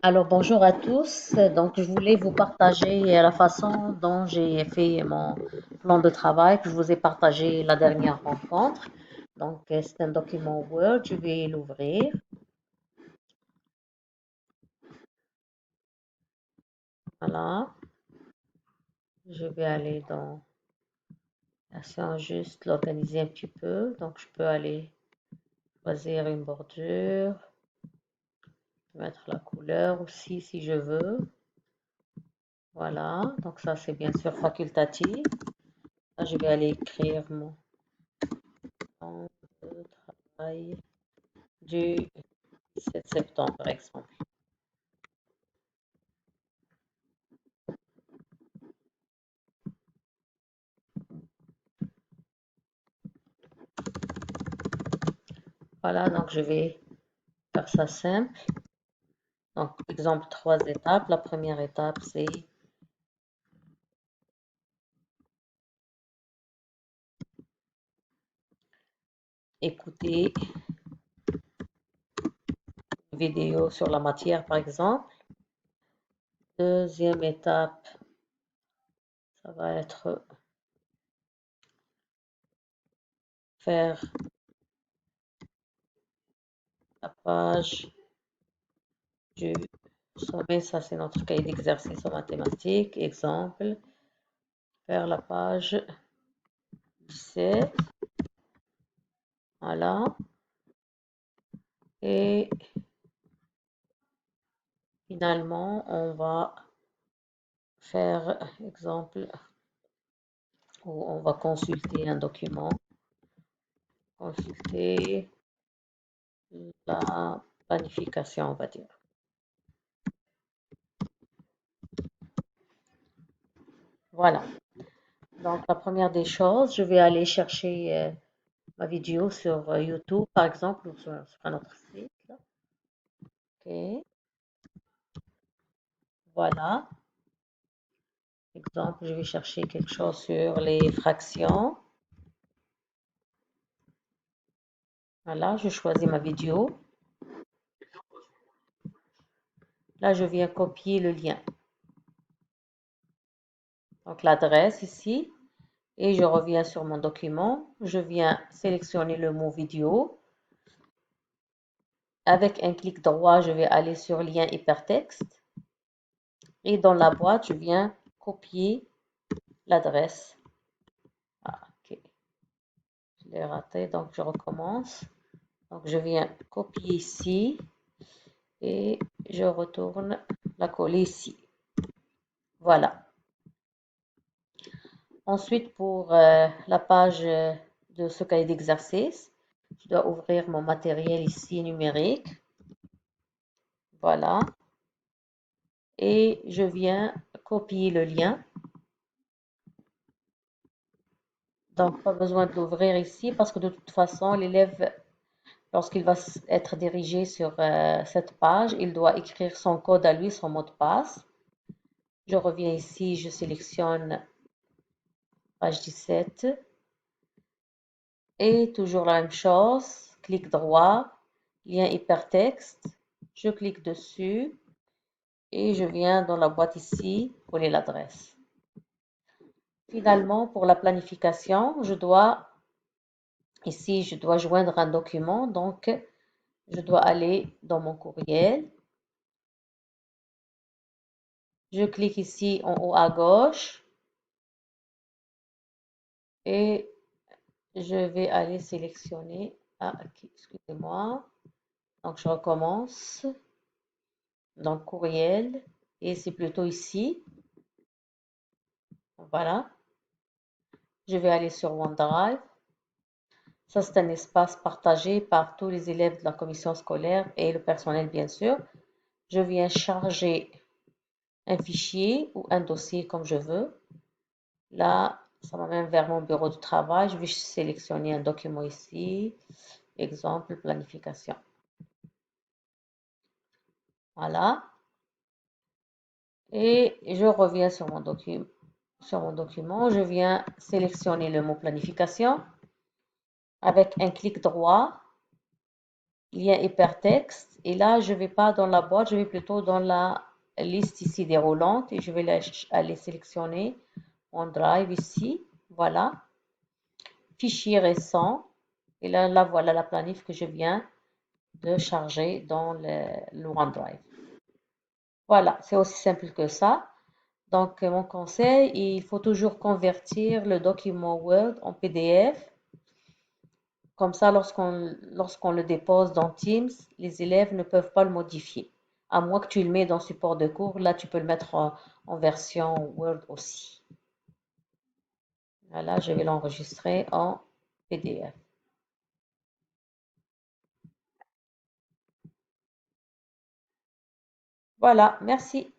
Alors bonjour à tous. Donc je voulais vous partager la façon dont j'ai fait mon plan de travail que je vous ai partagé la dernière rencontre. Donc c'est un document Word, je vais l'ouvrir. Voilà, je vais aller dans l'action juste l'organiser un petit peu. Donc je peux aller choisir une bordure, mettre la couleur aussi si je veux. Voilà, donc ça c'est bien sûr facultatif. Là, je vais aller écrire mon plan de travail du 7 septembre, par exemple. Voilà, donc je vais faire ça simple. Donc, exemple, 3 étapes. La première étape, c'est écouter une vidéo sur la matière, par exemple. Deuxième étape, ça va être faire la page du sommet. Ça, c'est notre cahier d'exercice en mathématiques. Exemple, faire la page 17. Voilà. Et finalement, on va faire, exemple, où on va consulter un document, consulter la planification, on va dire. Voilà. Donc, la première des choses, je vais aller chercher ma vidéo sur YouTube, par exemple, ou sur un autre site. Là. OK. Voilà. Exemple, je vais chercher quelque chose sur les fractions. Voilà, je choisis ma vidéo. Là, je viens copier le lien. Donc, l'adresse ici. Et je reviens sur mon document. Je viens sélectionner le mot vidéo. Avec un clic droit, je vais aller sur lien hypertexte. Et dans la boîte, je viens copier l'adresse. Ah, ok. Je l'ai raté, donc je recommence. Donc je viens copier ici et je retourne la coller ici. Voilà. Ensuite, pour la page de ce cahier d'exercice, je dois ouvrir mon matériel ici numérique. Voilà. Et je viens copier le lien. Donc, pas besoin de l'ouvrir ici parce que de toute façon, l'élève, lorsqu'il va être dirigé sur cette page, il doit écrire son code à lui, son mot de passe. Je reviens ici, je sélectionne page 17. Et toujours la même chose, clic droit, lien hypertexte. Je clique dessus et je viens dans la boîte ici, coller l'adresse. Finalement, pour la planification, ici, je dois joindre un document, donc je dois aller dans mon courriel. Je clique ici en haut à gauche et je vais aller sélectionner. Ah, ok, excusez-moi. Donc, je recommence. Donc, courriel. Et c'est plutôt ici. Voilà. Je vais aller sur OneDrive. Ça, c'est un espace partagé par tous les élèves de la commission scolaire et le personnel, bien sûr. Je viens charger un fichier ou un dossier comme je veux. Là, ça m'amène vers mon bureau de travail. Je vais sélectionner un document ici. Exemple, planification. Voilà. Et je reviens sur mon document. Je viens sélectionner le mot planification. Avec un clic droit, lien hypertexte. Et là, je ne vais pas dans la boîte, je vais plutôt dans la liste ici déroulante et je vais aller sélectionner mon drive ici. Voilà. Fichier récent. Et là, voilà la planif que je viens de charger dans le OneDrive. Voilà, c'est aussi simple que ça. Donc, mon conseil, il faut toujours convertir le document Word en PDF. Comme ça, lorsqu'on le dépose dans Teams, les élèves ne peuvent pas le modifier. À moins que tu le mets dans support de cours, là, tu peux le mettre en version Word aussi. Voilà, je vais l'enregistrer en PDF. Voilà, merci.